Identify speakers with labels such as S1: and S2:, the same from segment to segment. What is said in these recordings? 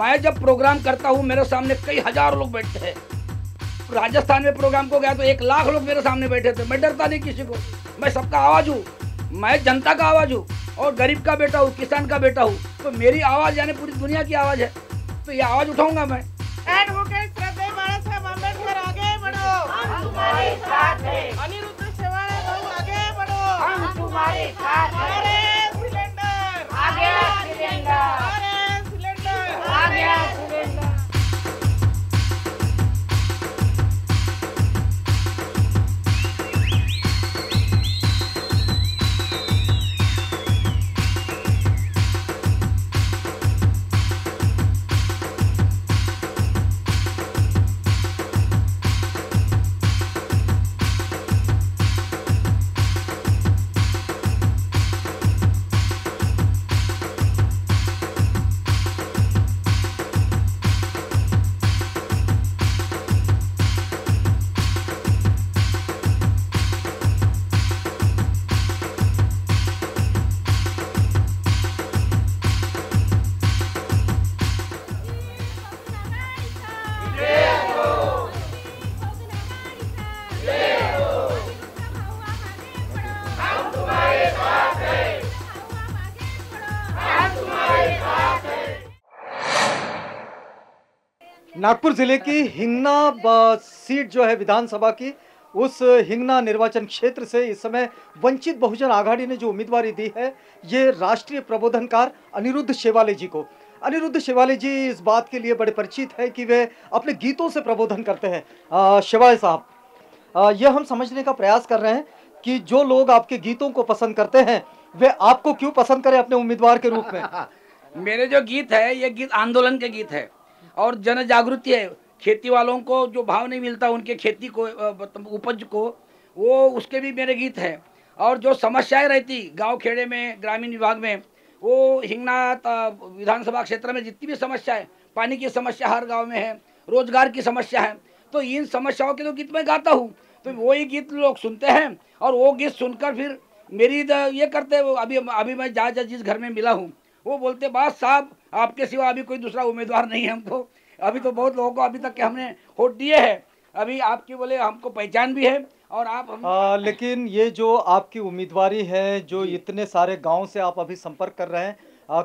S1: मैं जब प्रोग्राम करता हूँ मेरे सामने कई हज़ार लोग बैठते हैं। राजस्थान में प्रोग्राम को गया तो 1 लाख लोग मेरे सामने बैठे थे। मैं डरता नहीं किसी को, मैं सबका आवाज़ हूँ, मैं जनता का आवाज़ हूँ और गरीब का बेटा हूँ, किसान का बेटा हूँ। तो मेरी आवाज़ यानी पूरी दुनिया की आवाज़ है, तो ये आवाज़ उठाऊंगा मैं।
S2: एडवोकेट श्रद्धेय बाळासाहेब आंबेडकर आगे बढ़ो, हम तुम्हारे साथ हैं। अनिरुद्ध शेवाळे भाऊ आगे बढ़ो, हम तुम्हारे साथ हैं। अरे सिलेंडर आ गया, सिलेंडर अरे सिलेंडर आ गया, सिलेंडर।
S3: नागपुर जिले की हिंगना सीट जो है विधानसभा की, उस हिंगना निर्वाचन क्षेत्र से इस समय वंचित बहुजन आघाड़ी ने जो उम्मीदवारी दी है ये राष्ट्रीय प्रबोधनकार अनिरुद्ध शेवाले जी को। अनिरुद्ध शेवाले जी इस बात के लिए बड़े परिचित है कि वे अपने गीतों से प्रबोधन करते हैं। शेवाले साहब, यह हम समझने का प्रयास कर रहे हैं कि जो लोग आपके गीतों को पसंद करते हैं वे आपको क्यों पसंद करें अपने उम्मीदवार के रूप में।
S1: मेरे जो गीत है ये गीत आंदोलन के गीत है और जन जागृति है। खेती वालों को जो भाव नहीं मिलता उनके खेती को, उपज को, वो उसके भी मेरे गीत हैं। और जो समस्याएं रहती गांव खेड़े में, ग्रामीण विभाग में, वो हिंगना विधानसभा क्षेत्र में जितनी भी समस्या है, पानी की समस्या हर गांव में है, रोजगार की समस्या है, तो इन समस्याओं के तो गीत मैं गाता हूँ। तो वही गीत लोग सुनते हैं और वो गीत सुनकर फिर मेरी ये करते हैं। अभी मैं जहाँ जिस घर में मिला हूँ वो बोलते बात साहब आपके सिवा अभी कोई दूसरा उम्मीदवार नहीं है हमको। अभी तो बहुत लोगों को अभी तक के हमने वोट दिए हैं, अभी आपकी बोले हमको पहचान भी है और आप
S3: लेकिन ये जो आपकी उम्मीदवारी है, जो इतने सारे गांव से आप अभी संपर्क कर रहे हैं,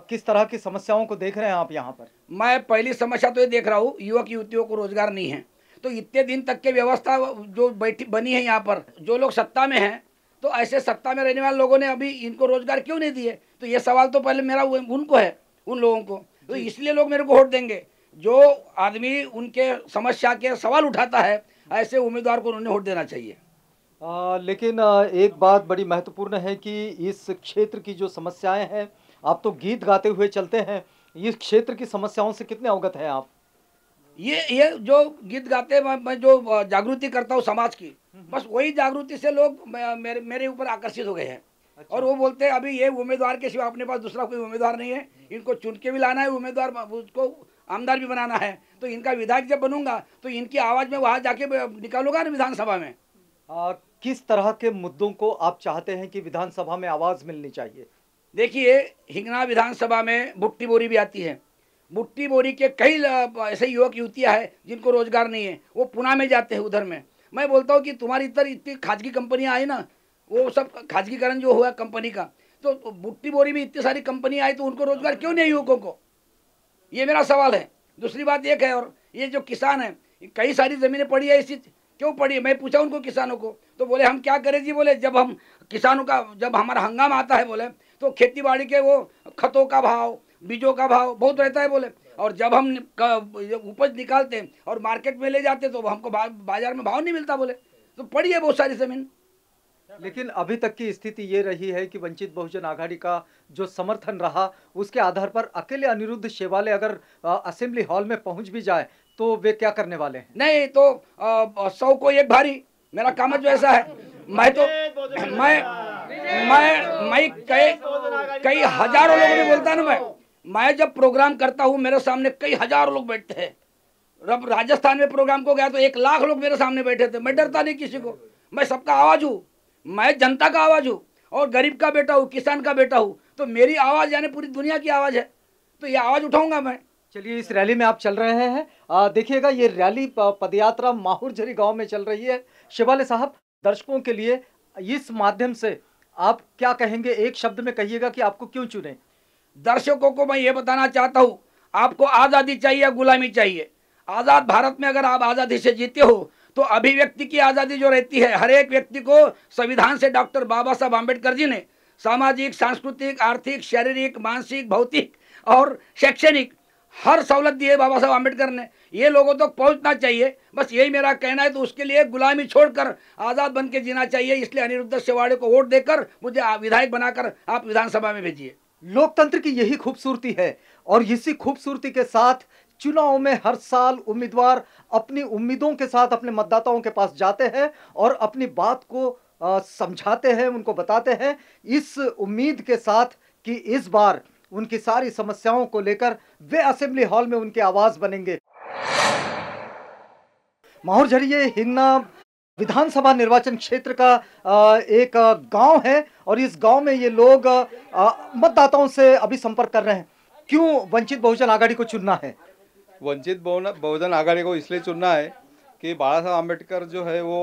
S3: किस तरह की समस्याओं को देख रहे हैं आप यहाँ पर।
S1: मैं पहली समस्या तो ये देख रहा हूँ, युवक युवतियों को रोजगार नहीं है। तो इतने दिन तक के व्यवस्था जो बनी है यहाँ पर, जो लोग सत्ता में हैं, तो ऐसे सत्ता में रहने वाले लोगों ने अभी इनको रोजगार क्यों नहीं दिए। तो ये सवाल तो पहले मेरा उनको है, उन लोगों को। तो इसलिए लोग मेरे को वोट देंगे। जो आदमी उनके समस्या के सवाल उठाता है, ऐसे उम्मीदवार को उन्हें वोट देना चाहिए।
S3: लेकिन एक बात बड़ी महत्वपूर्ण है कि इस क्षेत्र की जो समस्याएं हैं, आप तो गीत गाते हुए चलते हैं, इस क्षेत्र की समस्याओं से कितने अवगत हैं आप।
S1: ये जो गीत गाते मैं जो जागृति करता हूँ समाज की, बस वही जागृति से लोग मेरे ऊपर आकर्षित हो गए हैं। अच्छा। और वो बोलते हैं अभी ये उम्मीदवार के सिवा अपने पास दूसरा कोई उम्मीदवार नहीं है, इनको चुन के भी लाना है, उम्मीदवार उसको आमदार भी बनाना है। तो इनका विधायक जब बनूंगा तो इनकी आवाज़ में वहाँ जाके निकालूंगा ना विधानसभा में।
S3: किस तरह के मुद्दों को आप चाहते हैं कि विधानसभा में आवाज़ मिलनी चाहिए।
S1: देखिए, हिंगना विधानसभा में बुट्टी बोरी भी आती है। बुट्टी बोरी के कई ऐसे युवक युवतियाँ हैं जिनको रोजगार नहीं है, वो पुणे में जाते हैं उधर में। मैं बोलता हूँ कि तुम्हारी इधर इतनी खाजगी कंपनियाँ आई ना, वो सब खाजगीकरण जो हुआ कंपनी का, तो बुट्टी बोरी में इतनी सारी कंपनी आई तो उनको रोजगार क्यों नहीं युवकों को, ये मेरा सवाल है। दूसरी बात एक है, और ये जो किसान है, कई सारी ज़मीनें पड़ी है, इसी क्यों पड़ी है। मैं पूछा उनको किसानों को, तो बोले हम क्या करें जी, बोले जब हम किसानों का जब हमारा हंगामा आता है बोले तो खेती बाड़ी के वो खतों का भाव, बीजों का भाव बहुत रहता है बोले, और जब हम उपज निकालते हैं और मार्केट में ले जाते तो हमको बाजार में भाव नहीं मिलता बोले, तो पड़ी है बहुत सारी ज़मीन।
S3: लेकिन अभी तक की स्थिति ये रही है कि वंचित बहुजन आघाड़ी का जो समर्थन रहा उसके आधार पर अकेले अनिरुद्ध शेवाले अगर असेंबली हॉल में पहुंच भी जाए तो वे क्या करने वाले हैं।
S1: नहीं तो 100 को एक भारी, मेरा काम जो ऐसा है। मैं तो मैं कई हजारों लोगों ने बोलता है ना, मैं जब प्रोग्राम करता हूँ मेरे सामने कई हजारों लोग बैठते हैं। जब राजस्थान में प्रोग्राम को गया तो 1 लाख लोग मेरे सामने बैठे थे। मैं डरता नहीं किसी को, मैं सबका आवाज हूँ, मैं जनता का आवाज हूँ और गरीब का बेटा हूँ, किसान का बेटा हूँ। तो मेरी आवाज यानी पूरी दुनिया की आवाज है, तो ये आवाज उठाऊंगा मैं।
S3: चलिए, इस रैली में आप चल रहे हैं, देखिएगा ये रैली पदयात्रा माहुरझरी गांव में चल रही है। शिवाले साहब, दर्शकों के लिए इस माध्यम से आप क्या कहेंगे? एक शब्द में कहिएगा कि आपको क्यों चुने।
S1: दर्शकों को मैं ये बताना चाहता हूँ, आपको आज़ादी चाहिए, गुलामी चाहिए। आज़ाद भारत में अगर आप आज़ादी से जीते हो तो अभिव्यक्ति की आज़ादी जो रहती है, हर एक व्यक्ति को संविधान से डॉक्टर बाबा साहब आम्बेडकर जी ने सामाजिक, सांस्कृतिक, आर्थिक, शारीरिक, मानसिक, भौतिक और शैक्षणिक हर सहूलत दी है बाबा साहब आम्बेडकर ने। ये लोगों तक तो पहुंचना चाहिए, बस यही मेरा कहना है। तो उसके लिए गुलामी छोड़कर आज़ाद बन के जीना चाहिए। इसलिए अनिरुद्ध शेवाड़े को वोट देकर मुझे विधायक बनाकर आप विधानसभा में भेजिए।
S3: लोकतंत्र की यही खूबसूरती है और इसी खूबसूरती के साथ चुनाव में हर साल उम्मीदवार अपनी उम्मीदों के साथ अपने मतदाताओं के पास जाते हैं और अपनी बात को समझाते हैं, उनको बताते हैं, इस उम्मीद के साथ कि इस बार उनकी सारी समस्याओं को लेकर वे असेंबली हॉल में उनकी आवाज बनेंगे। माहुरझरी ये हिंगना विधानसभा निर्वाचन क्षेत्र का एक गांव है और इस गांव में ये लोग मतदाताओं से अभी संपर्क कर रहे हैं। क्यों वंचित बहुजन आघाड़ी को चुनना है?
S4: वंचित बहुजन आघाड़ी को इसलिए चुनना है कि बाबा साहब आम्बेडकर जो है वो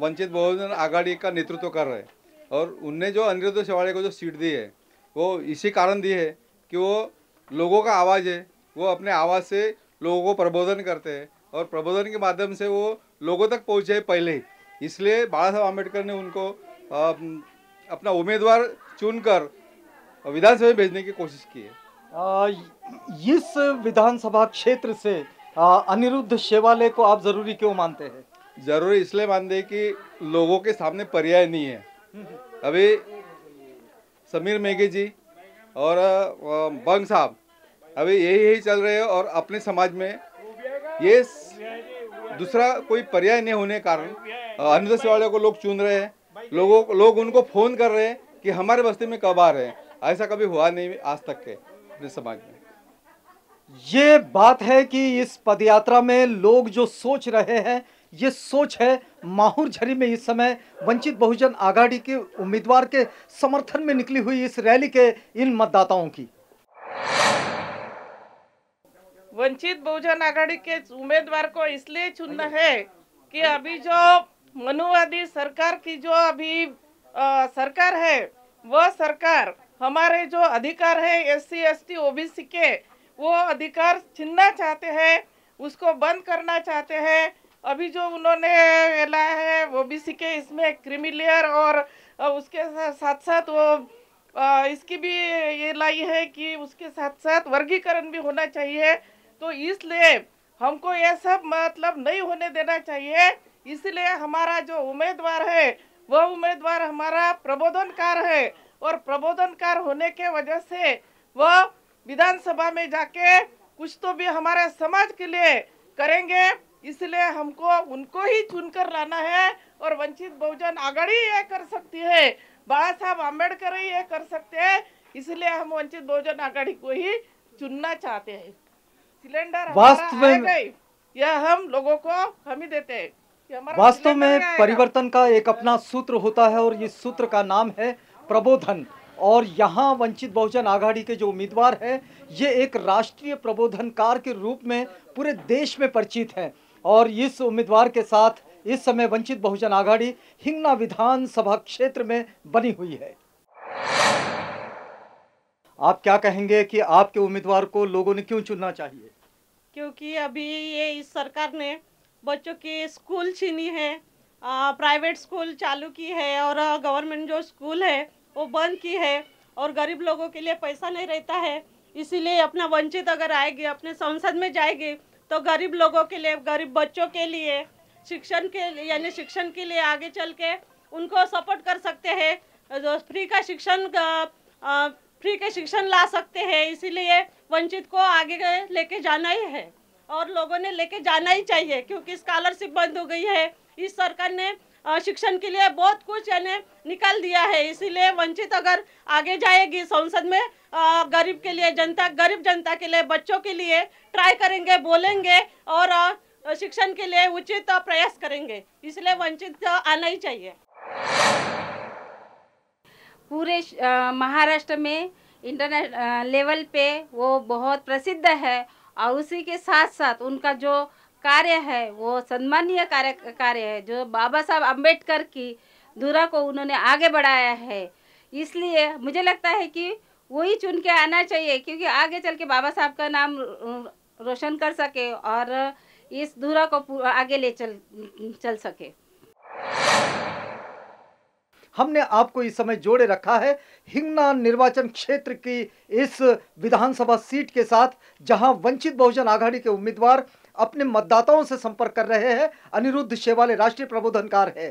S4: वंचित बहुजन आघाड़ी का नेतृत्व कर रहे हैं और उनने जो अनिरुद्ध शेवाड़े को जो सीट दी है वो इसी कारण दी है कि वो लोगों का आवाज़ है, वो अपने आवाज़ से लोगों को प्रबोधन करते हैं और प्रबोधन के माध्यम से वो लोगों तक पहुँचे पहले ही। इसलिए बाबा साहब आम्बेडकर ने उनको अपना उम्मीदवार चुनकर विधानसभा में भेजने की कोशिश की है।
S3: इस विधानसभा क्षेत्र से अनिरुद्ध शेवाले को आप जरूरी क्यों मानते हैं?
S4: जरूरी इसलिए मानते हैं कि लोगों के सामने पर्याय नहीं है। अभी समीर मेघे जी और बंग साहब अभी यही चल रहे हैं और अपने समाज में ये दूसरा कोई पर्याय नहीं होने के कारण अनिरुद्ध शेवाले को लोग चुन रहे हैं। लोग उनको फोन कर रहे हैं कि हमारे बस्ती में कब आ रहे हैं। ऐसा कभी हुआ नहीं आज तक के अपने समाज में।
S3: ये बात है कि इस पदयात्रा में लोग जो सोच रहे हैं, ये सोच है माहुरझरी में इस समय वंचित बहुजन आघाड़ी के उम्मीदवार के समर्थन में निकली हुई इस रैली के इन मतदाताओं की।
S2: वंचित बहुजन आघाड़ी के उम्मीदवार को इसलिए चुनना है कि अभी जो मनुवादी सरकार की जो अभी सरकार है, वह सरकार हमारे जो अधिकार है एससी एसटी ओबीसी के, वो अधिकार छीनना चाहते हैं, उसको बंद करना चाहते हैं। अभी जो उन्होंने लाया है ओबीसी के, इसमें क्रीमी लेयर और उसके साथ साथ वो इसकी भी ये लाई है कि उसके साथ साथ वर्गीकरण भी होना चाहिए। तो इसलिए हमको ये सब मतलब नहीं होने देना चाहिए। इसलिए हमारा जो उम्मीदवार है वह उम्मीदवार हमारा प्रबोधनकार है और प्रबोधनकार होने के वजह से वह विधानसभा में जाके कुछ तो भी हमारे समाज के लिए करेंगे। इसलिए हमको उनको ही चुनकर लाना है और वंचित बहुजन आघाड़ी ये कर सकती है, बाबा साहब आम्बेडकर ही ये कर सकते हैं। इसलिए हम वंचित बहुजन आघाड़ी को ही चुनना चाहते हैं। सिलेंडर
S3: वास्तव में
S2: यह हम लोगों को हम ही देते हैं।
S3: वास्तव में परिवर्तन का एक अपना सूत्र होता है और इस सूत्र का नाम है प्रबोधन। और यहाँ वंचित बहुजन आघाड़ी के जो उम्मीदवार हैं, ये एक राष्ट्रीय प्रबोधनकार के रूप में पूरे देश में परिचित हैं और इस उम्मीदवार के साथ इस समय वंचित बहुजन आघाड़ी हिंगना विधानसभा क्षेत्र में बनी हुई है। आप क्या कहेंगे कि आपके उम्मीदवार को लोगों ने क्यों चुनना चाहिए?
S5: क्योंकि अभी ये इस सरकार ने बच्चों के स्कूल छीनी है, प्राइवेट स्कूल चालू की है और गवर्नमेंट जो स्कूल है वो बंद की है और गरीब लोगों के लिए पैसा नहीं रहता है। इसीलिए अपना वंचित अगर आएगी, अपने संसद में जाएगी तो गरीब लोगों के लिए, गरीब बच्चों के लिए शिक्षण के लिए यानी शिक्षण के लिए आगे चल के उनको सपोर्ट कर सकते हैं, जो फ्री के शिक्षण ला सकते हैं। इसीलिए वंचित को आगे लेके जाना ही है और लोगों ने लेके जाना ही चाहिए, क्योंकि स्कॉलरशिप बंद हो गई है। इस सरकार ने शिक्षण के लिए बहुत कुछ यानी निकाल दिया है। इसीलिए वंचित अगर आगे जाएगी संसद में, गरीब के लिए, गरीब जनता के लिए, बच्चों के लिए ट्राई करेंगे, बोलेंगे और शिक्षण के लिए उचित प्रयास करेंगे। इसलिए वंचित आना ही चाहिए।
S6: पूरे महाराष्ट्र में इंटरनेशनल लेवल पे वो बहुत प्रसिद्ध है और उसी के साथ साथ उनका जो कार्य है वो सम्मानीय कार्य है। जो बाबा साहब अम्बेडकर की धुरा को उन्होंने आगे बढ़ाया है, इसलिए मुझे लगता है कि वही चुन के आना चाहिए, क्योंकि आगे चल के बाबा साहब का नाम रोशन कर सके और इस धुरा को आगे ले चल सके।
S3: हमने आपको इस समय जोड़े रखा है हिंगना निर्वाचन क्षेत्र की इस विधानसभा सीट के साथ, जहां वंचित बहुजन आघाड़ी के उम्मीदवार अपने मतदाताओं से संपर्क कर रहे हैं। अनिरुद्ध शेवाले राष्ट्रीय प्रबोधनकार है।